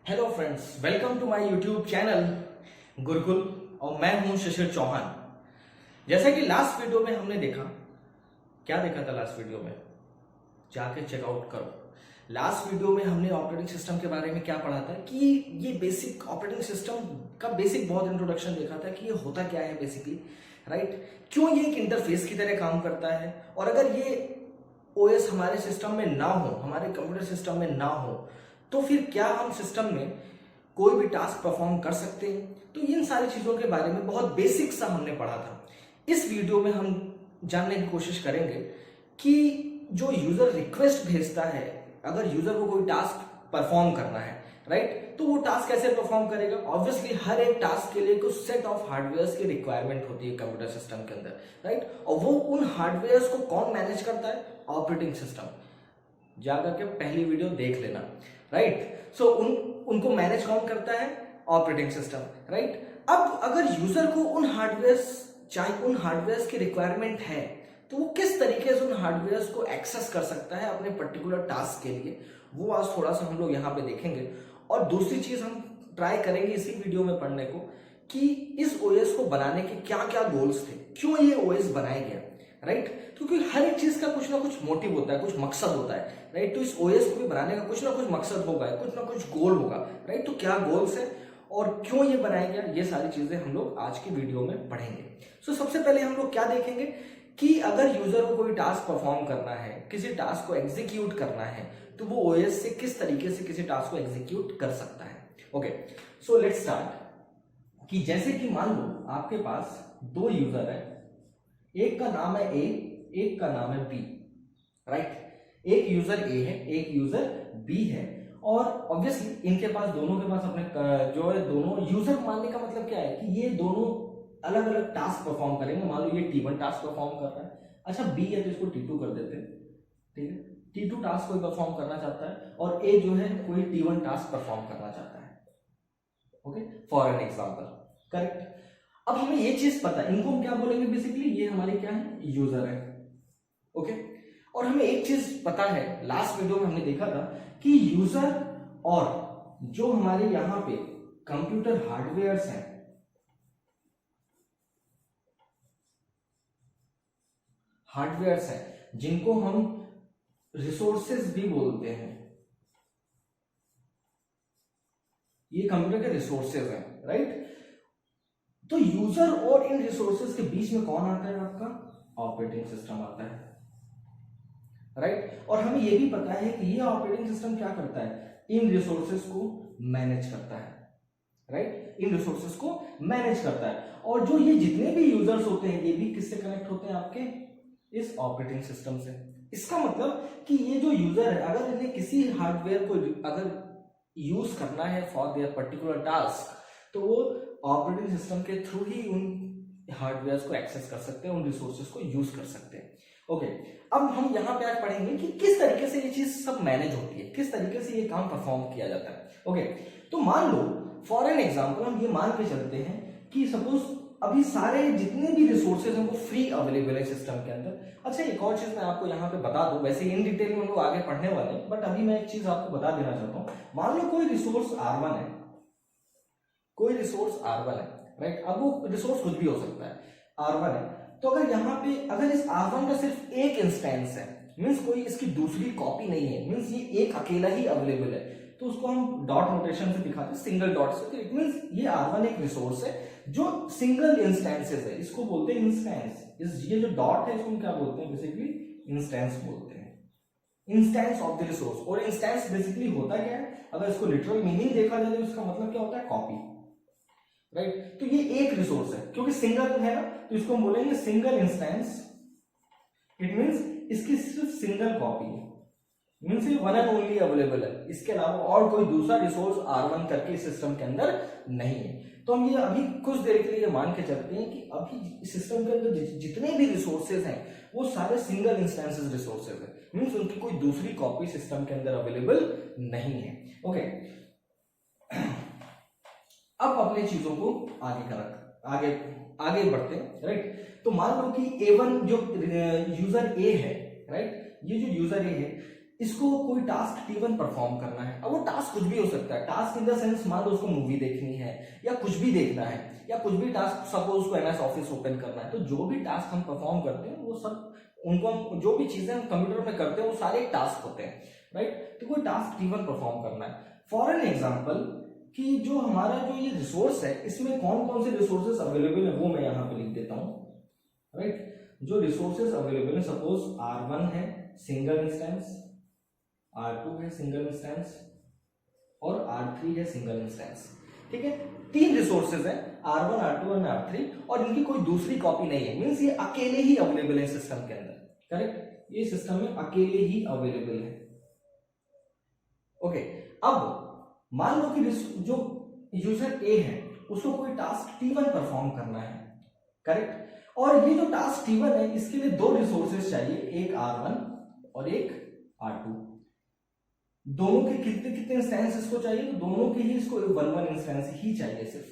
Hello friends, welcome to my YouTube channel Gurukul. और मैं हूं शिशिर चौहान। जैसा कि लास्ट वीडियो में हमने देखा, क्या देखा था लास्ट वीडियो में, जाके चेकआउट करो। लास्ट वीडियो में हमने ऑपरेटिंग सिस्टम के बारे में क्या पढ़ा था कि ये बेसिक ऑपरेटिंग सिस्टम का बेसिक बहुत इंट्रोडक्शन देखा था कि ये होता क्या है बेसिकली, राइट। क्यों ये एक इंटरफेस की तरह काम करता है, और अगर ये ओएस हमारे सिस्टम में ना हो, हमारे कंप्यूटर सिस्टम में ना हो, तो फिर क्या हम सिस्टम में कोई भी टास्क परफॉर्म कर सकते हैं। तो इन सारी चीजों के बारे में बहुत बेसिक सा हमने पढ़ा था। इस वीडियो में हम जानने की कोशिश करेंगे कि जो यूजर रिक्वेस्ट भेजता है, अगर यूजर को कोई टास्क परफॉर्म करना है, राइट, तो वो टास्क कैसे परफॉर्म करेगा। ऑब्वियसली हर एक टास्क के लिए कुछ सेट ऑफ हार्डवेयर की रिक्वायरमेंट होती है कंप्यूटर सिस्टम के अंदर, राइट। और वो उन हार्डवेयर को कौन मैनेज करता है? Operating system. जाकर के पहली वीडियो देख लेना, राइट। सो उनको मैनेज कौन करता है? Operating system, right. अब अगर यूजर को उन हार्डवेयर की रिक्वायरमेंट है, तो वो किस तरीके से उन हार्डवेयर को एक्सेस कर सकता है अपने पर्टिकुलर टास्क के लिए, वो आज थोड़ा सा हम लोग यहाँ पे देखेंगे। और दूसरी चीज हम ट्राई करेंगे इसी वीडियो में पढ़ने को कि इस ओएस को बनाने के क्या क्या गोल्स थे, क्यों ये ओएस बनाया गया, राइट। क्योंकि हर एक चीज का कुछ ना कुछ मोटिव होता है, कुछ मकसद होता है, राइट। तो इस ओएस को भी बनाने का कुछ ना कुछ मकसद होगा, कुछ ना कुछ गोल होगा, राइट। तो क्या गोल्स है और क्यों ये बनाया गया, ये सारी चीजें हम लोग आज की वीडियो में पढ़ेंगे। सो सबसे पहले हम लोग क्या देखेंगे कि अगर यूजर को कोई टास्क परफॉर्म करना है, किसी टास्क को एग्जीक्यूट करना है, तो वो ओएस से किस तरीके से किसी टास्क को एग्जीक्यूट कर सकता है। Okay, so let's start. कि जैसे कि मान लो आपके पास दो यूजर है, एक का नाम है ए, एक का नाम है बी, राइट। एक यूजर ए है, एक यूजर बी है, और ऑब्वियसली इनके पास, दोनों के पास अपने जो है, दोनों यूजर मानने का मतलब क्या है कि ये दोनों अलग अलग टास्क परफॉर्म करेंगे। मान लो ये T1 टास्क परफॉर्म कर रहा है, अच्छा बी है तो इसको T2 कर देते हैं, ठीक है। T2 टास्क कोई परफॉर्म करना चाहता है और ए जो है कोई T1 टास्क परफॉर्म करना चाहता है, okay, for an example, correct. अब हमें ये चीज पता है, इनको हम क्या बोलेंगे बेसिकली, ये हमारे क्या है, यूजर है, ओके। और हमें एक चीज पता है, लास्ट वीडियो में हमने देखा था कि यूजर और जो हमारे यहां पे कंप्यूटर हार्डवेयर्स हैं, जिनको हम रिसोर्सेज भी बोलते हैं, ये कंप्यूटर के रिसोर्सेज हैं, राइट। तो यूजर और इन रिसोर्सेज के बीच में कौन आता है? आपका ऑपरेटिंग सिस्टम आता है, राइट। और हमें यह भी पता है कि ये ऑपरेटिंग सिस्टम क्या करता है? इन रिसोर्सेज को मैनेज करता है, राइट। इन रिसोर्सेज को मैनेज करता है। और जो ये जितने भी यूजर्स होते हैं, ये भी किससे कनेक्ट होते हैं? आपके इस ऑपरेटिंग सिस्टम से। इसका मतलब कि ये जो यूजर है, अगर इन्हें किसी हार्डवेयर को अगर यूज करना है फॉर देयर पर्टिकुलर टास्क, तो वो ऑपरेटिंग सिस्टम के थ्रू ही उन हार्डवेयर को एक्सेस कर सकते हैं, उन रिसोर्सेज को यूज कर सकते हैं। ओके, अब हम यहां पे आज पढ़ेंगे कि किस तरीके से ये चीज सब मैनेज होती है, किस तरीके से ये काम परफॉर्म किया जाता है। ओके, तो मान लो फॉर एन एग्जांपल हम ये मान के चलते हैं कि सपोज अभी सारे जितने भी रिसोर्सेज हैं वो फ्री अवेलेबल है सिस्टम के अंदर। अच्छा, एक और चीज मैं आपको यहाँ पे बता दूं, वैसे इन डिटेल में हम लोग आगे पढ़ने वाले हैं, बट अभी मैं एक चीज आपको बता देना चाहता हूं। मान लो कोई रिसोर्स R1 है, कोई रिसोर्स R1 है, राइट। अब वो रिसोर्स कुछ भी हो सकता है, R1 है। तो अगर यहाँ पे अगर इस R1 का सिर्फ एक इंस्टेंस है, मींस कोई इसकी दूसरी कॉपी नहीं है, मींस ये एक अकेला ही अवेलेबल है, तो उसको हम डॉट नोटेशन से दिखाते हैं, सिंगल डॉट से। तो इट मींस ये R1 एक रिसोर्स है जो सिंगल इंस्टेंसेस है, इसको बोलते हैं इंस्टेंस। ये जो डॉट है इसको क्या बोलते हैं? बेसिकली इंस्टेंस बोलते हैं, इंस्टेंस ऑफ द रिसोर्स। और इंस्टेंस बेसिकली होता क्या है? अगर इसको लिटरल मीनिंग देखा जाए तो इसका मतलब क्या होता है? Copy, right. तो ये एक रिसोर्स है, क्योंकि सिंगल है ना, तो इसको हम बोलेंगे सिंगल इंस्टेंस। इट मींस इसकी सिर्फ सिंगल कॉपी है, मींस ये वन एंड ओनली अवेलेबल है, इसके अलावा और कोई दूसरा रिसोर्स R1 करके सिस्टम के अंदर नहीं है। तो हम ये अभी कुछ देर के लिए मान के चलते हैं कि अभी सिस्टम के अंदर जितने भी रिसोर्सेज हैं वो सारे सिंगल इंस्टेंसेस रिसोर्सेज है, मींस उनकी कोई दूसरी कॉपी सिस्टम के अंदर अवेलेबल नहीं है। ओके, अब अपने चीजों को आगे बढ़ते हैं, राइट। तो मान लो कि A1 जो यूजर A है, राइट, ये जो यूजर A है, इसको कोई टास्क T1 परफॉर्म करना है। अब वो टास्क कुछ भी हो सकता है, टास्क इन द सेंस मान लो उसको मूवी देखनी है या कुछ भी देखना है या कुछ भी टास्क, सपोज को MS ऑफिस ओपन करना है। तो जो भी टास्क हम परफॉर्म करते हैं वो सब, उनको हम जो भी चीजें हम कंप्यूटर में करते हैं वो सारे टास्क होते हैं, राइट। तो कोई टास्क T1 परफॉर्म करना है। फॉर एन एग्जाम्पल कि जो हमारा जो ये रिसोर्स है इसमें कौन कौन से रिसोर्सेस अवेलेबल है वो मैं यहाँ पे लिख देता हूँ, राइट। जो रिसोर्सेस अवेलेबल है, सपोज R1 है सिंगल इंस्टेंस, R2 है सिंगल इंस्टेंस और R3 है सिंगल इंस्टेंस, ठीक है। 3 रिसोर्सेज है R1, R2 और R3 और इनकी कोई दूसरी कॉपी नहीं है, मींस ये अकेले ही अवेलेबल है सिस्टम के अंदर, करेक्ट। ये सिस्टम में अकेले ही अवेलेबल है, ओके। अब मान लो कि जो यूजर ए है उसको कोई टास्क T1 परफॉर्म करना है, करेक्ट। और ये जो टास्क T1 है इसके लिए 2 रिसोर्सेज चाहिए, एक R1 और एक R2। दोनों के कितने कितने इंस्टेंस इसको चाहिए, तो दोनों के ही इसको 1 इंस्टेंस ही चाहिए सिर्फ,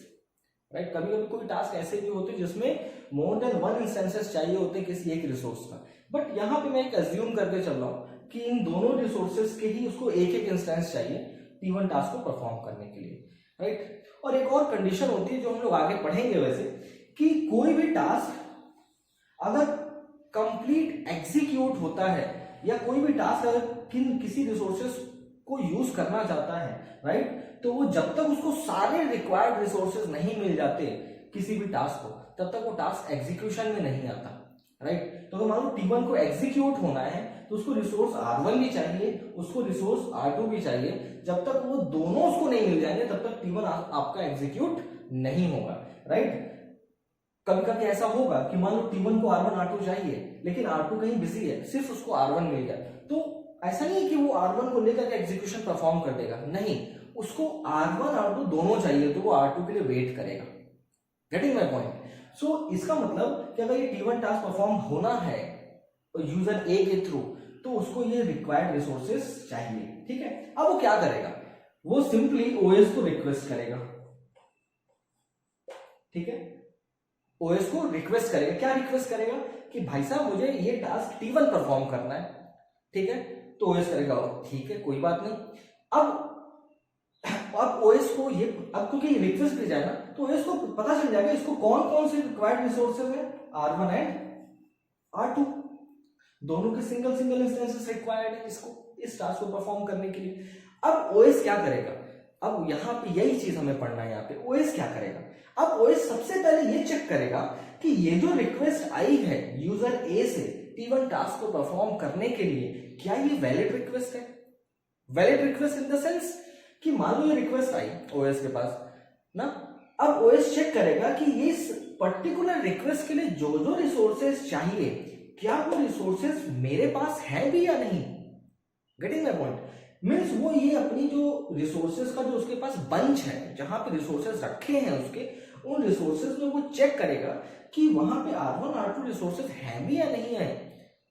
राइट। कभी कभी कोई टास्क ऐसे भी होते हैं जिसमें मोर देन 1 इंस्टेंसेस चाहिए होते हैं किसी एक रिसोर्स का, बट यहां पे मैं एक अज्यूम करके चल रहा हूं कि इन दोनों रिसोर्सेज के ही उसको एक एक इंस्टेंस चाहिए T1 टास्क को परफॉर्म करने के लिए, राइट। और एक और कंडीशन होती है जो हम लोग आगे पढ़ेंगे वैसे, कि कोई भी टास्क अगर कंप्लीट एग्जीक्यूट होता है या कोई भी टास्क अगर किसी रिसोर्सेस को यूज करना चाहता है, राइट, तो वो जब तक उसको सारे रिक्वायर्ड रिसोर्सेज नहीं मिल जाते किसी भी टास्क को, तब तक वो टास्क एग्जीक्यूशन में नहीं आता, राइट। तो अगर मान लो T1 को एग्जीक्यूट होना है तो उसको रिसोर्स R1 भी चाहिए, उसको रिसोर्स R2 भी चाहिए। जब तक वो दोनों उसको नहीं मिल जाएंगे तब तक T1 आपका एग्जीक्यूट नहीं होगा, राइट। कभी कभी ऐसा होगा कि मान लो T1 को R1 R2 चाहिए लेकिन R2 कहीं बिजी है, सिर्फ उसको R1 मिल गया, तो ऐसा नहीं है कि वो R1 को लेकर के एग्जीक्यूशन परफॉर्म कर देगा, नहीं, उसको R1 R2 दोनों चाहिए तो वो R2 के लिए वेट करेगा। Getting my point? सो इसका मतलब कि अगर ये T1 टास्क परफॉर्म होना है यूजर ए के थ्रू तो उसको ये रिक्वायर्ड रिसोर्सेस चाहिए, ठीक है। अब वो क्या करेगा, वो सिंपली OS को रिक्वेस्ट करेगा, ठीक है। OS को रिक्वेस्ट करेगा, क्या रिक्वेस्ट करेगा कि भाई साहब मुझे ये टास्क T1 परफॉर्म करना है, ठीक है। तो OS करेगा ठीक है कोई बात नहीं। अब OS को ये, अब क्योंकि ये रिक्वेस्ट भेजा है ना, तो OS को पता चल जाएगा इसको कौन कौन से रिक्वायर्ड रिसोर्सेज है, R1 एंड R2, दोनों के सिंगल सिंगल इंस्टेंसेस रिक्वायर्ड है इसको इस टास्क को परफॉर्म करने के लिए। अब OS क्या करेगा, अब यहां पे यही चीज हमें पढ़ना है। यहाँ पे OS क्या करेगा, अब OS सबसे पहले ये चेक करेगा कि ये जो रिक्वेस्ट आई है यूजर ए से T1 टास्क को परफॉर्म करने के लिए, क्या ये वैलिड रिक्वेस्ट है। Valid request in the sense कि मान लो ये रिक्वेस्ट आई OS के पास ना, अब OS चेक करेगा कि ये पर्टिकुलर रिक्वेस्ट के लिए जो जो रिसोर्सेज चाहिए क्या वो रिसोर्सेज मेरे पास है भी या नहीं। Getting my point? मीन्स वो ये अपनी जो रिसोर्सेज का जो उसके पास बंच है जहां पे रिसोर्सेज रखे हैं उसके, उन रिसोर्सेज में वो चेक करेगा कि वहां पे R1 R2 रिसोर्सेज है भी या नहीं है,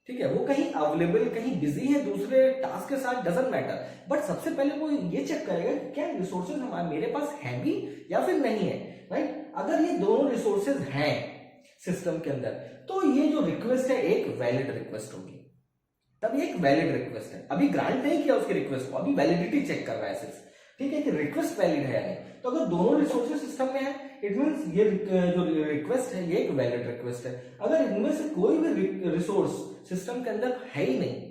ठीक है। वो कहीं अवेलेबल, कहीं बिजी है दूसरे टास्क के साथ, डजंट मैटर, बट सबसे पहले वो ये चेक करेगा क्या रिसोर्सेज हमारे मेरे पास है भी या फिर नहीं है, राइट। अगर ये दोनों रिसोर्सेज हैं सिस्टम के अंदर तो ये जो रिक्वेस्ट है एक वैलिड रिक्वेस्ट होगी, तब ये एक वैलिड रिक्वेस्ट है। अभी ग्रांट नहीं किया उसकी रिक्वेस्ट को, अभी वैलिडिटी चेक कर रहा है सिर्फ, ठीक है, कि रिक्वेस्ट वैलिड है या नहीं। तो अगर दोनों रिसोर्सेज सिस्टम में है इट मींस ये जो रिक्वेस्ट है ये एक वैलिड रिक्वेस्ट है। अगर इनमें से कोई भी रिसोर्स सिस्टम के अंदर है ही नहीं,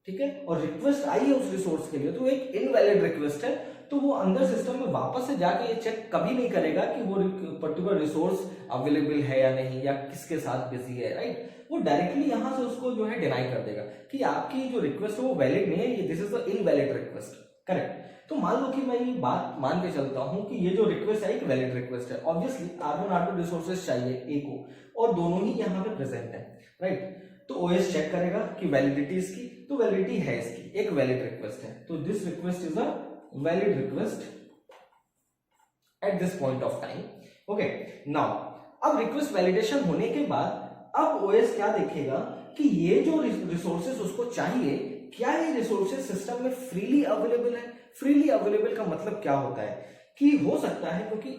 ठीक है, और रिक्वेस्ट आई है उस रिसोर्स के लिए तो एक इनवैलिड रिक्वेस्ट है, तो वो अंदर सिस्टम में वापस से जाके ये चेक कभी नहीं करेगा कि वो पर्टिकुलर रिसोर्स अवेलेबल है या नहीं या किसके साथ बिजी है, राइट। वो डायरेक्टली यहां से उसको जो है डिनाई कर देगा कि आपकी जो रिक्वेस्ट है वो वैलिड नहीं है, ये this is the invalid request, correct. तो मान लो कि मैं ये बात मान के चलता हूं कि ये जो रिक्वेस्ट है एक वैलिड रिक्वेस्ट है, ऑब्वियसली R1 R2 रिसोर्सेज चाहिए ए को और दोनों ही यहाँ पे प्रेजेंट है, राइट। तो OS चेक करेगा कि वैलिडिटी इसकी, तो वैलिडिटी है इसकी, एक वैलिड रिक्वेस्ट है, तो this request is a valid request at this point of time, okay. Now अब रिक्वेस्ट वैलिडेशन होने के बाद अब OS क्या देखेगा कि ये जो रिसोर्सेज उसको चाहिए क्या ये रिसोर्सेज सिस्टम में फ्रीली अवेलेबल है। फ्रीली अवेलेबल का मतलब क्या होता है कि हो सकता है, क्योंकि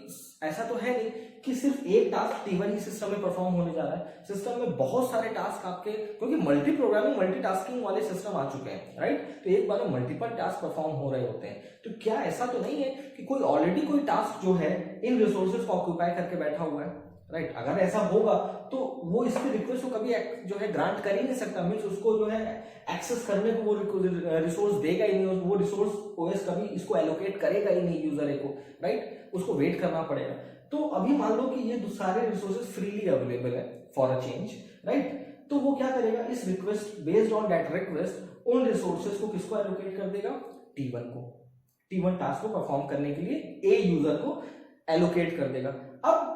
ऐसा तो है नहीं कि सिर्फ एक टास्क T1 ही सिस्टम में परफॉर्म होने जा रहा है, सिस्टम में बहुत सारे टास्क आपके, क्योंकि मल्टी प्रोग्रामिंग मल्टीटास्किंग वाले सिस्टम आ चुके हैं, राइट। तो एक बार में मल्टीपल टास्क परफॉर्म हो रहे होते हैं। तो क्या ऐसा तो नहीं है कि कोई ऑलरेडी कोई टास्क जो है इन रिसोर्सेज को ऑक्यूपाई करके बैठा हुआ है, राइट। अगर ऐसा होगा तो वो इसकी रिक्वेस्ट को कभी जो है ग्रांट कर ही नहीं सकता, मीन्स उसको जो है एक्सेस करने को वो रिसोर्स देगा ही नहीं, वो रिसोर्स ओएस कभी इसको एलोकेट करेगा ही नहीं यूजर को, राइट। उसको वेट करना पड़ेगा। तो अभी मान लो कि ये सारे रिसोर्सेज फ्रीली अवेलेबल है फॉर अ चेंज, राइट। तो वो क्या करेगा, इस request based on that request उन रिसोर्सेज को किसको एलोकेट कर देगा, T1 को, T1 टास्क को परफॉर्म करने के लिए ए यूजर को एलोकेट कर देगा। अब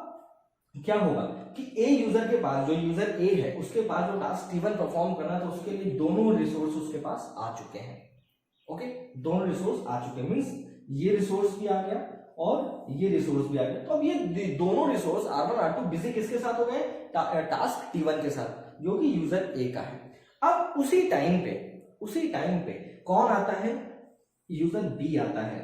क्या होगा कि ए यूजर के पास, जो यूजर ए है उसके पास जो टास्क T1 परफॉर्म करना था उसके लिए दोनों रिसोर्स उसके पास आ चुके हैं, ओके। दोनों रिसोर्स आ चुके, मींस ये रिसोर्स भी आ गया और ये रिसोर्स भी आ गया। तो अब ये दोनों रिसोर्स R1 R2 बिजी किसके साथ हो गए, टास्क T1 के साथ, जो कि यूजर ए का है। अब उसी टाइम पे कौन आता है, यूजर बी आता है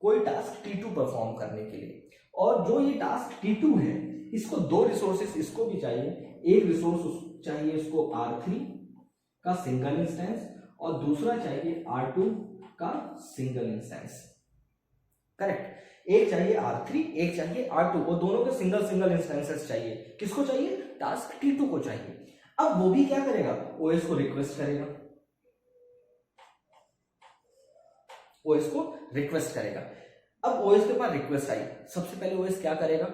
कोई टास्क T2 परफॉर्म करने के लिए। और जो ये टास्क T2 है इसको दो रिसोर्सेस इसको भी चाहिए, एक रिसोर्स चाहिए इसको R3 का सिंगल इंस्टेंस और दूसरा चाहिए R2 का सिंगल इंस्टेंस, करेक्ट। एक चाहिए R3, एक चाहिए R2, और दोनों के सिंगल इंस्टेंसेस चाहिए। किसको चाहिए, टास्क T2 को चाहिए। अब वो भी क्या करेगा, ओएस को रिक्वेस्ट करेगा, ओएस को रिक्वेस्ट करेगा। अब ओएस के पास रिक्वेस्ट आई, सबसे पहले ओएस क्या करेगा,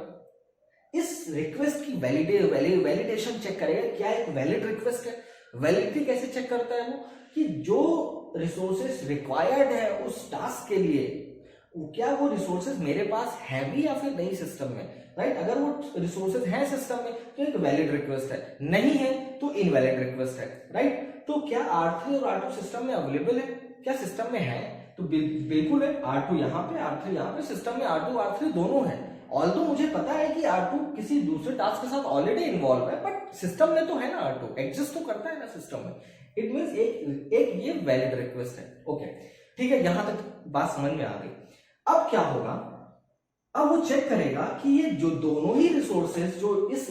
इस रिक्वेस्ट की वैलिडेशन चेक करेगा, क्या एक वैलिड रिक्वेस्ट है। वैलिडिटी कैसे चेक करता है वो, कि जो रिसोर्सेस रिक्वायर्ड है उस टास्क के लिए, क्या वो रिसोर्सेस मेरे पास है भी या फिर नहीं सिस्टम में, राइट। अगर वो रिसोर्सेस हैं सिस्टम में तो एक वैलिड रिक्वेस्ट है, नहीं है तो इनवैलिड रिक्वेस्ट है, राइट। तो क्या R3 और R2 सिस्टम में अवेलेबल है, क्या सिस्टम में है, तो बिल्कुल है। R2 यहाँ पे, R3 यहाँ पे, सिस्टम में R2 R3 दोनों है। ऑल्दो मुझे पता है कि R2 किसी दूसरे टास्क के साथ ऑलरेडी इन्वॉल्व है, बट सिस्टम में तो है ना, R2 एग्जिस्ट तो करता है ना सिस्टम में। इट मींस एक ये वैलिड रिक्वेस्ट है, ओके ठीक है। यहां तक बात समझ में आ गई। अब क्या होगा, अब वो चेक करेगा कि ये जो दोनों ही रिसोर्सेज जो इस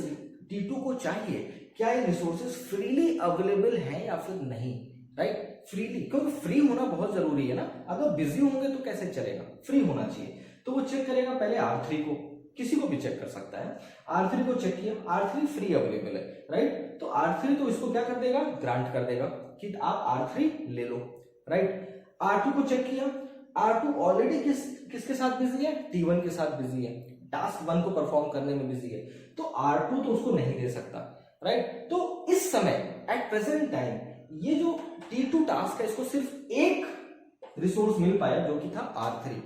T2 को चाहिए, क्या ये रिसोर्सेज फ्रीली अवेलेबल है या फिर नहीं, राइट। फ्रीली, क्योंकि फ्री होना बहुत जरूरी है ना, अगर बिजी होंगे तो कैसे चलेगा, फ्री होना चाहिए। तो वो चेक करेगा पहले R3 को, किसी को भी चेक कर सकता है। R3 को चेक किया, R3 फ्री अवेलेबल है, राइट। तो R3 तो इसको क्या कर देगा, ग्रांट कर देगा कि आप R3 ले लो, राइट। R2 को चेक किया, R2 ऑलरेडी किसके साथ बिजी है, T1 के साथ बिजी है, टास्क 1 को परफॉर्म करने में बिजी है, तो R2 तो उसको नहीं दे सकता, राइट। तो इस समय एट प्रेजेंट टाइम ये जो T2 टास्क है इसको सिर्फ एक रिसोर्स मिल पाया जो कि था R3,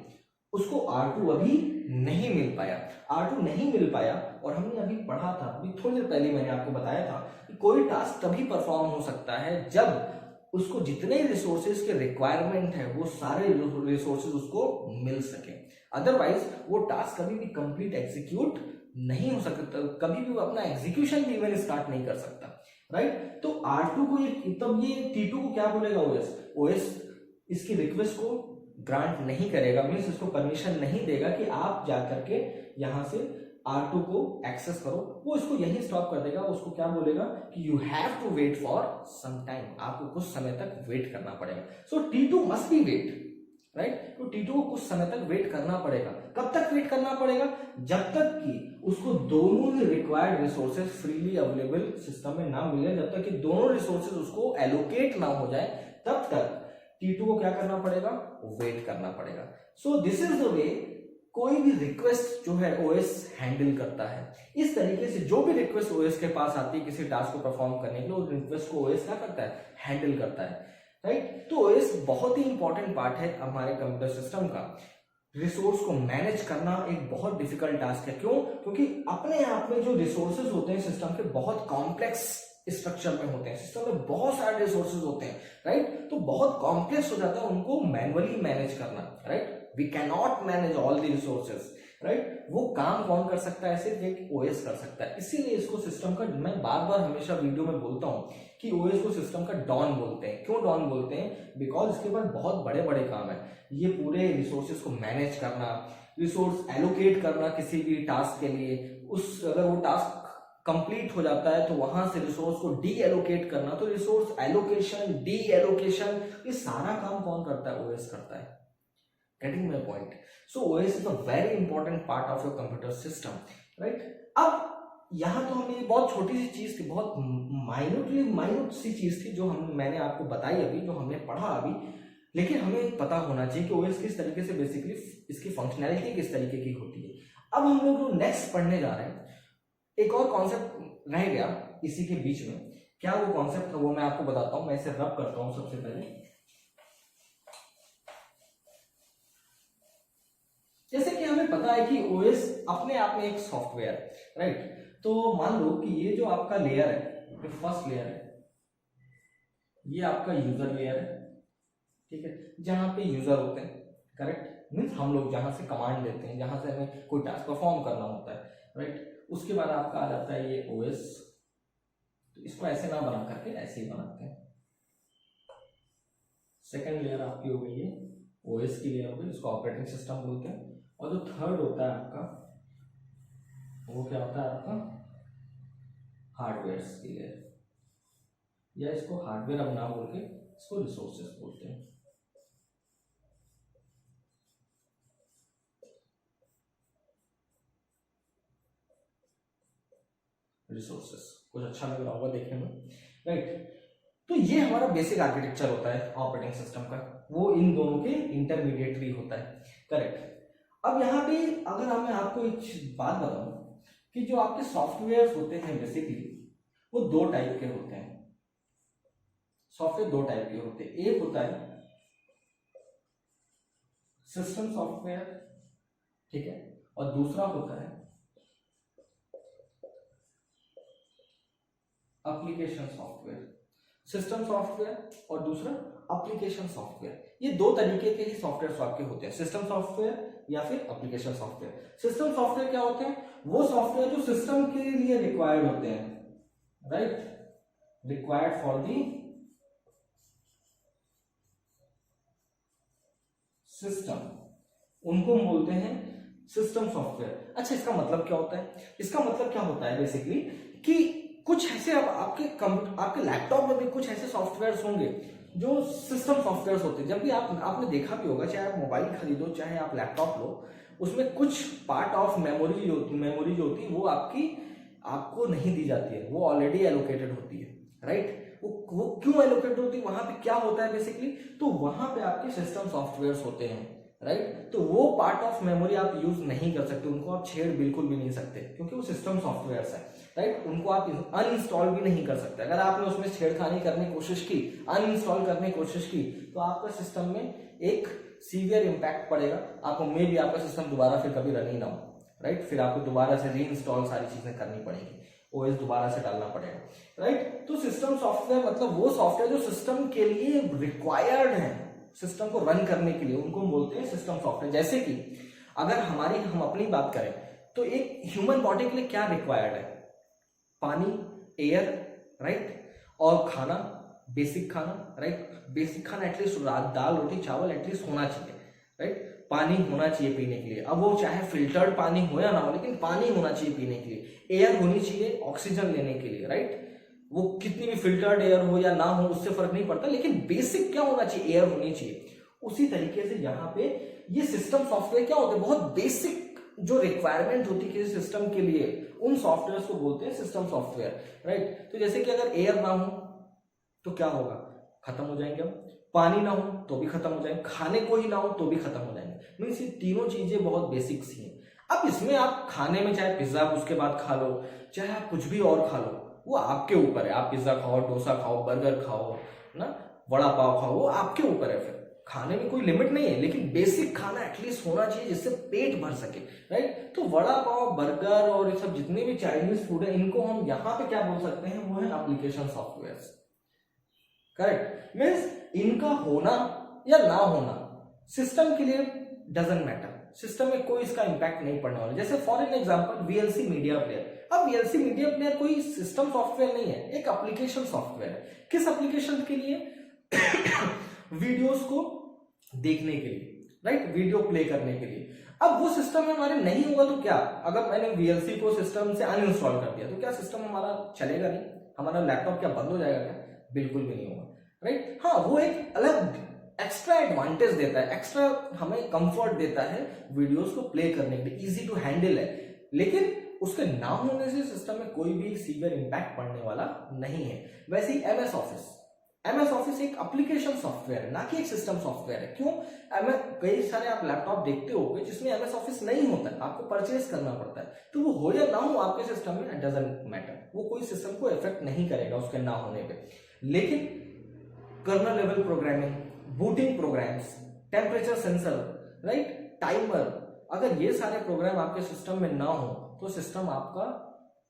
उसको R2 अभी नहीं मिल पाया। R2 नहीं मिल पाया, और हमने अभी पढ़ा था, अभी थोड़ी देर पहले मैंने आपको बताया था कि कोई टास्क तभी परफॉर्म हो सकता है जब उसको जितने रिसोर्सेज के रिक्वायरमेंट है वो सारे रिसोर्सेज उसको मिल सके, अदरवाइज वो टास्क कभी भी कंप्लीट एग्जीक्यूट नहीं हो सकता, कभी भी वो अपना एग्जीक्यूशन भी इवन स्टार्ट नहीं कर सकता, राइट। तो R2 को तब ये T2 को क्या बोलेगा, ओएस इसकी रिक्वेस्ट को ग्रांट नहीं करेगा, मीन्स इसको परमिशन नहीं देगा कि आप जाकर के यहां से R2 को एक्सेस करो, वो इसको यही स्टॉप कर देगा। उसको क्या बोलेगा कि you have to wait for some time, आपको कुछ समय तक वेट करना पड़ेगा। So T2 must be wait, right. तो T2 को कुछ समय तक वेट करना पड़ेगा। कब तक वेट करना पड़ेगा, जब तक कि उसको दोनों ही required resources freely available system में ना मिले, जब तक कि दोनों रिसोर्सेज उसको एलोकेट ना हो जाए, तब तक T2 को क्या करना पड़ेगा, वेट करना पड़ेगा। So this is the way कोई भी रिक्वेस्ट जो है ओएस हैंडल करता है। इस तरीके से जो भी रिक्वेस्ट ओएस के पास आती है किसी टास्क को परफॉर्म करने के लिए, उस रिक्वेस्ट को ओएस क्या करता है, हैंडल करता है, राइट। तो ओएस बहुत ही इंपॉर्टेंट पार्ट है हमारे कंप्यूटर सिस्टम का। रिसोर्स को मैनेज करना एक बहुत डिफिकल्ट टास्क है। क्यों, क्योंकि अपने आप में जो रिसोर्सेज होते हैं सिस्टम के बहुत कॉम्प्लेक्स स्ट्रक्चर में होते हैं, सिस्टम में बहुत सारे रिसोर्सेज होते हैं, राइट। तो बहुत कॉम्प्लेक्स हो जाता है उनको मैनुअली मैनेज करना, right. We can not manage all the resources, right. वो काम कौन कर सकता है, सिर्फ एक ओएस कर सकता है। इसीलिए इसको सिस्टम का, मैं बार बार हमेशा वीडियो में बोलता हूं कि ओएस को सिस्टम का डॉन बोलते हैं। क्यों डॉन बोलते हैं? बिकॉज इसके पास बहुत बड़े बड़े काम है। ये पूरे रिसोर्सेज को मैनेज करना, रिसोर्स एलोकेट करना किसी भी टास्क के लिए, अगर वो टास्क कंप्लीट हो जाता है तो वहां से रिसोर्स को डी एलोकेट करना, तो रिसोर्स एलोकेशन, डी एलोकेशन, ये सारा काम कौन करता है? ओएस करता है। Getting my point? So OS is a very important part of your computer system, right. अब यहां तो हमने बहुत छोटी सी चीज थी, बहुत माइन्यूट सी चीज थी जो मैंने आपको बताई अभी, जो हमने पढ़ा अभी, लेकिन हमें पता होना चाहिए कि ओएस किस तरीके से, बेसिकली इसकी फंक्शनैलिटी किस तरीके की होती है। अब हम लोग नेक्स्ट पढ़ने जा रहे हैं, एक और कॉन्सेप्ट रह गया इसी के बीच में। क्या वो कॉन्सेप्ट है वो मैं आपको बताता हूं। मैं इसे रब करता हूं सबसे पहले। जैसे कि हमें पता है कि ओएस अपने आप में एक सॉफ्टवेयर है, राइट। तो मान लो कि ये जो आपका लेयर है, ये फर्स्ट लेयर है, ये आपका यूजर लेयर है, ठीक है, जहां पे यूजर होते हैं, करेक्ट। मीन्स हम लोग जहां से कमांड देते हैं, जहां से हमें कोई टास्क परफॉर्म करना होता है, राइट। उसके बाद आपका आ जाता है ये ओएस। तो इसको ऐसे ना बना करके ऐसे ही बनाते हैं। सेकेंड लेयर आपकी हो गई है ओएस की लेयर हो गई, इसको ऑपरेटिंग सिस्टम बोलते हैं। और जो थर्ड होता है आपका, वो क्या होता है आपका? हार्डवेयर की लेयर, या इसको हार्डवेयर अब ना बोल के इसको रिसोर्सेस बोलते हैं। रिसोर्सेस कुछ अच्छा लग रहा होगा देखने में, राइट। तो ये हमारा बेसिक आर्किटेक्चर होता है ऑपरेटिंग सिस्टम का, वो इन दोनों के इंटरमीडिएटरी होता है, करेक्ट। अब यहाँ पे अगर मैं आपको एक बात बताऊं कि जो आपके सॉफ्टवेयर होते हैं बेसिकली वो दो टाइप के होते हैं। सॉफ्टवेयर दो टाइप के होते हैं। एक होता है सिस्टम सॉफ्टवेयर, ठीक है, और दूसरा होता है एप्लीकेशन सॉफ्टवेयर। सिस्टम सॉफ्टवेयर और दूसरा एप्लीकेशन सॉफ्टवेयर। ये दो तरीके के ही सॉफ्टवेयर आपके होते हैं, सिस्टम सॉफ्टवेयर या फिर एप्लीकेशन सॉफ्टवेयर। सिस्टम सॉफ्टवेयर क्या होते हैं? वो सॉफ्टवेयर जो सिस्टम के लिए रिक्वायर्ड होते हैं, right, required for the system, उनको हम बोलते हैं सिस्टम सॉफ्टवेयर। अच्छा, इसका मतलब क्या होता है? इसका मतलब क्या होता है बेसिकली कि कुछ ऐसे आपके लैपटॉप में भी कुछ ऐसे सॉफ्टवेयर्स होंगे जो सिस्टम सॉफ्टवेयर्स होते हैं। जब भी आपने देखा भी होगा, चाहे आप मोबाइल खरीदो चाहे आप लैपटॉप लो, उसमें कुछ पार्ट ऑफ मेमोरी जो होती है वो आपको नहीं दी जाती है, वो ऑलरेडी एलोकेटेड होती है, राइट। वो क्यों एलोकेटेड होती है? वहां पे क्या होता है बेसिकली? तो वहां पे आपके सिस्टम सॉफ्टवेयर्स होते हैं, राइट। तो वो पार्ट ऑफ मेमोरी आप यूज नहीं कर सकते, उनको आप छेड़ बिल्कुल भी नहीं सकते, क्योंकि वो सिस्टम सॉफ्टवेयर्स है, राइट। उनको आप अनइंस्टॉल भी नहीं कर सकते। अगर आपने उसमें छेड़खानी करने की कोशिश की, अनइंस्टॉल करने की कोशिश की, तो आपका सिस्टम में एक सीवियर इंपैक्ट पड़ेगा। आपको मे भी आपका सिस्टम दोबारा फिर कभी रन ही ना हो, राइट। फिर आपको दोबारा से रीइंस्टॉल सारी चीजें करनी पड़ेगी, ओएस दोबारा से डालना पड़ेगा, राइट। तो सिस्टम सॉफ्टवेयर मतलब वो सॉफ्टवेयर जो सिस्टम के लिए रिक्वायर्ड है, सिस्टम को रन करने के लिए, उनको हम बोलते हैं सिस्टम सॉफ्टवेयर। जैसे कि अगर हम अपनी बात करें तो एक ह्यूमन बॉडी के लिए क्या रिक्वायर्ड है? पानी, एयर, राइट, और खाना, बेसिक खाना, राइट। बेसिक खाना एटलीस्ट दाल रोटी चावल एटलीस्ट होना चाहिए, राइट। पानी होना चाहिए पीने के लिए, अब वो चाहे फिल्टर्ड पानी हो या ना हो, लेकिन पानी होना चाहिए पीने के लिए। एयर होनी चाहिए ऑक्सीजन लेने के लिए, राइट। वो कितनी भी फिल्टर्ड एयर हो या ना हो उससे फर्क नहीं पड़ता, लेकिन बेसिक क्या होना चाहिए? एयर होनी चाहिए। उसी तरीके से यहाँ पे ये सिस्टम सॉफ्टवेयर क्या होते हैं? बहुत बेसिक जो रिक्वायरमेंट होती है किसी सिस्टम के लिए, उन सॉफ्टवेयर को बोलते हैं सिस्टम सॉफ्टवेयर, राइट। तो जैसे कि अगर एयर ना हो तो क्या होगा? खत्म हो जाएंगे हम। पानी ना हो तो भी खत्म हो जाएंगे, खाने को ही ना हो तो भी खत्म हो जाएंगे। मीन्स ये तीनों चीजें बहुत बेसिक सी हैं। अब इसमें आप खाने में चाहे पिज्जा उसके बाद खा लो, चाहे आप कुछ भी और खा लो, वो आपके ऊपर है। आप पिज्जा खाओ, डोसा खाओ, बर्गर खाओ ना, वड़ा पाव खाओ, वो आपके ऊपर है। फिर खाने में कोई लिमिट नहीं है, लेकिन बेसिक खाना एटलीस्ट होना चाहिए जिससे पेट भर सके, राइट। तो वड़ा पाव, बर्गर और ये सब जितने भी चाइनीज फूड है, इनको हम यहाँ पे क्या बोल सकते हैं? वो है एप्लीकेशन सॉफ्टवेयर, करेक्ट। मीन्स इनका होना या ना होना सिस्टम के लिए डजंट मैटर, सिस्टम में कोई इसका इंपैक्ट नहीं पड़ने वाला। जैसे for an example VLC media player. अब वीएलसी मीडिया प्लेयर कोई सिस्टम सॉफ्टवेयर नहीं है, एक एप्लीकेशन सॉफ्टवेयर है। किस एप्लीकेशन के लिए? वीडियोस को देखने के लिए, राइट, वीडियो प्ले करने के लिए। अब वो सिस्टम हमारे नहीं होगा तो क्या? अगर मैंने वीएलसी को सिस्टम से अनइंस्टॉल कर दिया तो क्या सिस्टम हमारा चलेगा नहीं? हमारा लैपटॉप क्या बंद हो जाएगा क्या? बिल्कुल भी नहीं होगा, राइट। हाँ, वो एक अलग एक्स्ट्रा एडवांटेज देता है, एक्स्ट्रा हमें कंफर्ट देता है वीडियोस को प्ले करने के लिए, इजी टू हैंडल है। लेकिन उसके ना होने से सिस्टम में कोई भी सीवियर इंपैक्ट पड़ने वाला नहीं है। वैसे ही एमएस ऑफिस एक एप्लीकेशन सॉफ्टवेयर है, ना कि एक सिस्टम सॉफ्टवेयर है। क्यों? कई सारे आप लैपटॉप देखते होंगे जिसमें एमएस ऑफिस नहीं होता है, आपको परचेज करना पड़ता है। तो वो हो या ना हो आपके सिस्टम में, इट डजंट मैटर, वो कोई सिस्टम को इफेक्ट नहीं करेगा उसके ना होने पे। लेकिन kernel level programming, booting programs, temperature sensor, right, timer, अगर ये सारे प्रोग्राम आपके सिस्टम में ना हो तो सिस्टम आपका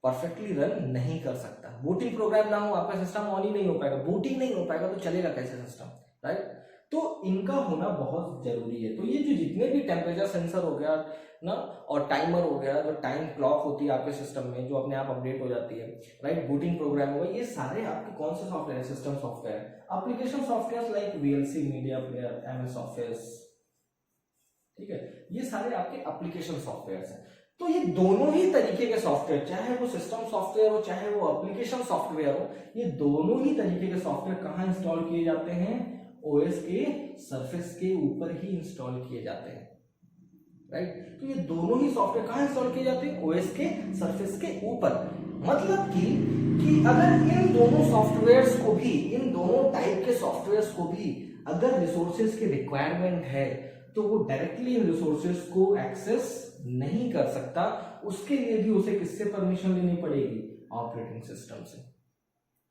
परफेक्टली रन नहीं कर सकता। बूटिंग प्रोग्राम ना हो, आपका सिस्टम ऑन ही नहीं हो पाएगा, बूटिंग नहीं हो पाएगा तो चलेगा कैसे सिस्टम, राइट। तो इनका होना बहुत जरूरी है। तो ये जो जितने भी टेम्परेचर सेंसर हो गया ना, और टाइमर हो गया, जो टाइम क्लॉक होती है आपके सिस्टम में जो अपने आप अपडेट हो जाती है, राइट, बूटिंग प्रोग्राम हो गया, ये सारे आपके कौन से सॉफ्टवेयर है? System software. Application software like VLC media player, MS office, ठीक है, ये सारे आपके एप्लीकेशन सॉफ्टवेयर हैं। तो ये दोनों ही तरीके के सॉफ्टवेयर, चाहे वो सिस्टम सॉफ्टवेयर हो चाहे वो एप्लीकेशन सॉफ्टवेयर हो, ये दोनों ही तरीके के सॉफ्टवेयर कहाँ इंस्टॉल किए जाते हैं? ओएस के सरफेस के ऊपर ही इंस्टॉल किए जाते हैं, राइट। तो ये दोनों ही सॉफ्टवेयर कहाँ इंस्टॉल किए जाते हैं? ओएस के सरफेस के ऊपर। मतलब कि अगर इन दोनों सॉफ्टवेयर्स को भी, इन दोनों टाइप के सॉफ्टवेयर्स को भी अगर रिसोर्सेज की रिक्वायरमेंट है तो वो डायरेक्टली इन रिसोर्सेज को एक्सेस नहीं कर सकता। उसके लिए भी उसे किससे परमिशन लेनी पड़ेगी? ऑपरेटिंग सिस्टम से,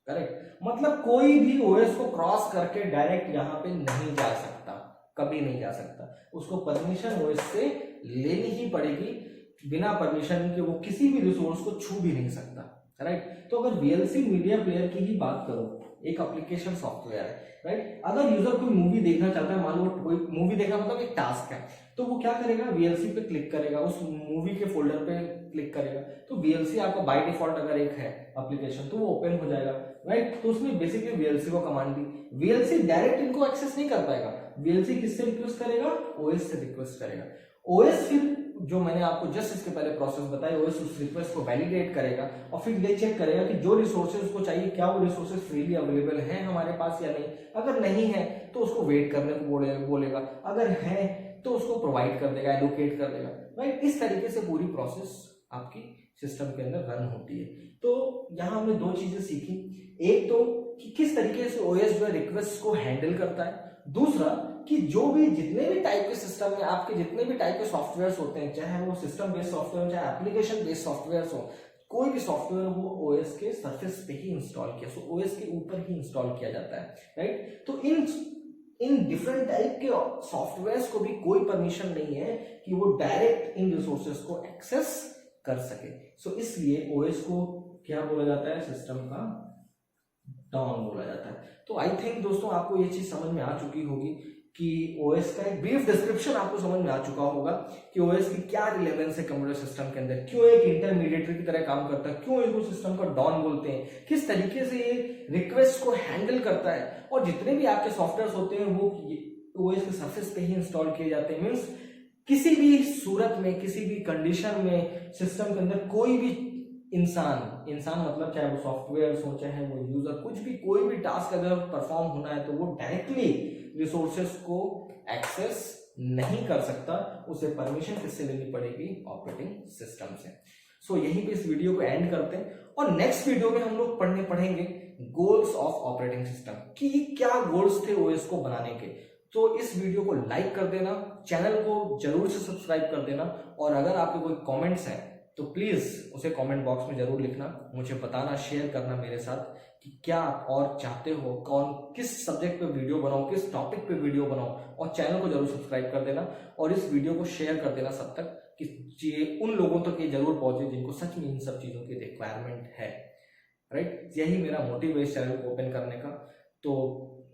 करेक्ट। मतलब कोई भी ओएस को क्रॉस करके डायरेक्ट यहां पे नहीं जा सकता, कभी नहीं जा सकता। उसको परमिशन ओएस से लेनी ही पड़ेगी। बिना परमिशन के वो किसी भी रिसोर्स को छू भी नहीं सकता, राइट। तो अगर वीएलसी मीडिया प्लेयर की ही बात करूं, एक एप्लीकेशन सॉफ्टवेयर है, राइट। अगर यूजर कोई मूवी देखना चाहता है, मान लो कोई मूवी देखना मतलब एक टास्क है, तो वो क्या करेगा? वीएलसी पे क्लिक करेगा, उस मूवी के फोल्डर पे क्लिक करेगा, तो वीएलसी आपका बाय डिफॉल्ट अगर एक है एप्लीकेशन तो वो ओपन हो जाएगा, राइट। तो उसमें बेसिकली वीएलसी को कमांड दी, वीएलसी डायरेक्ट इनको एक्सेस नहीं कर पाएगा। वीएलसी किससे रिक्वेस्ट करेगा? ओएस से रिक्वेस्ट करेगा। ओएस फिर जो मैंने आपको जस्ट इसके पहले प्रोसेस बताया, ओएस उस रिक्वेस्ट को वैलिडेट करेगा और फिर ये चेक करेगा कि जो रिसोर्सेज को चाहिए क्या वो रिसोर्सेज फ्रीली अवेलेबल हैं हमारे पास या नहीं। अगर नहीं है तो उसको वेट करने को बोलेगा, अगर है तो उसको प्रोवाइड कर देगा, एलोकेट कर देगा, राइट। इस तरीके से पूरी प्रोसेस आपकी सिस्टम के अंदर रन होती है। तो यहाँ हमने दो चीजें सीखी, एक तो कि किस तरीके से ओएस जो है रिक्वेस्ट को हैंडल करता है, दूसरा कि जो भी जितने भी टाइप के सिस्टम में आपके जितने भी टाइप के सॉफ्टवेयर्स होते हैं, चाहे वो सिस्टम बेस्ड सॉफ्टवेयर हो चाहे एप्लीकेशन बेस्ड सॉफ्टवेयर्स हो, कोई भी सॉफ्टवेयर वो ओएस के सरफेस पे ही इंस्टॉल किया, सो ओएस के ऊपर ही इंस्टॉल किया जाता है, राइट। तो इन डिफरेंट टाइप के सॉफ्टवेयर्स को भी कोई परमिशन नहीं है कि वो डायरेक्ट इन रिसोर्सेज को एक्सेस कर सके। सो इसलिए ओएस को क्या बोला जाता है? सिस्टम का डॉन बोला जाता है। तो आई थिंक दोस्तों आपको ये चीज समझ में आ चुकी होगी कि ओएस का एक ब्रीफ डिस्क्रिप्शन आपको समझ में आ चुका होगा कि ओएस की क्या रिलेवेंस है कंप्यूटर सिस्टम के अंदर, क्यों एक इंटरमीडिएटरी की तरह काम करता है, क्यों इसको सिस्टम का डॉन बोलते हैं, किस तरीके से ये रिक्वेस्ट को हैंडल करता है, और जितने भी आपके सॉफ्टवेयर होते हैं वो ओएस के सरफेस पे ही इंस्टॉल किए जाते हैं। मीन्स किसी भी सूरत में, किसी भी कंडीशन में सिस्टम के अंदर कोई भी इंसान मतलब चाहे वो सॉफ्टवेयर हो चाहे वो यूजर, कुछ भी कोई भी टास्क अगर परफॉर्म होना है तो वो डायरेक्टली रिसोर्सेस को एक्सेस नहीं कर सकता, उसे परमिशन किससे लेनी पड़ेगी? ऑपरेटिंग सिस्टम से। सो यहीं पे इस वीडियो को एंड करते हैं और नेक्स्ट वीडियो में हम लोग पढ़ेंगे गोल्स ऑफ ऑपरेटिंग सिस्टम कि क्या गोल्स थे ओएस को बनाने के। तो इस वीडियो को लाइक कर देना, चैनल को जरूर से सब्सक्राइब कर देना, और अगर आपके कोई कमेंट्स हैं तो प्लीज उसे कमेंट बॉक्स में जरूर लिखना, मुझे बताना, शेयर करना मेरे साथ कि क्या आप और चाहते हो, किस सब्जेक्ट पे वीडियो बनाओ, किस टॉपिक पे वीडियो बनाओ, और चैनल को जरूर सब्सक्राइब कर देना और इस वीडियो को शेयर कर देना सब तक कि उन लोगों तक ये जरूर पहुंचे जिनको सच में इन सब चीजों की रिक्वायरमेंट है, राइट। यही मेरा मोटिव है इस चैनल को ओपन करने का। तो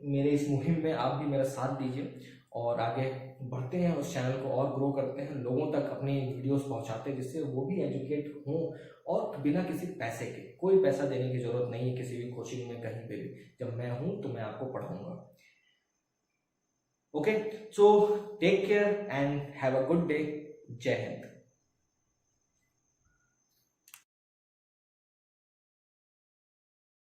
मेरे इस मुहिम में आप भी मेरा साथ दीजिए और आगे बढ़ते हैं, उस चैनल को और ग्रो करते हैं, लोगों तक अपनी वीडियोस पहुंचाते हैं जिससे वो भी एजुकेट हों, और बिना किसी पैसे के, कोई पैसा देने की जरूरत नहीं है किसी भी कोचिंग में कहीं पे भी। जब मैं हूं तो मैं आपको पढ़ाऊंगा। Okay, so take care and have a good day. जय हिंद।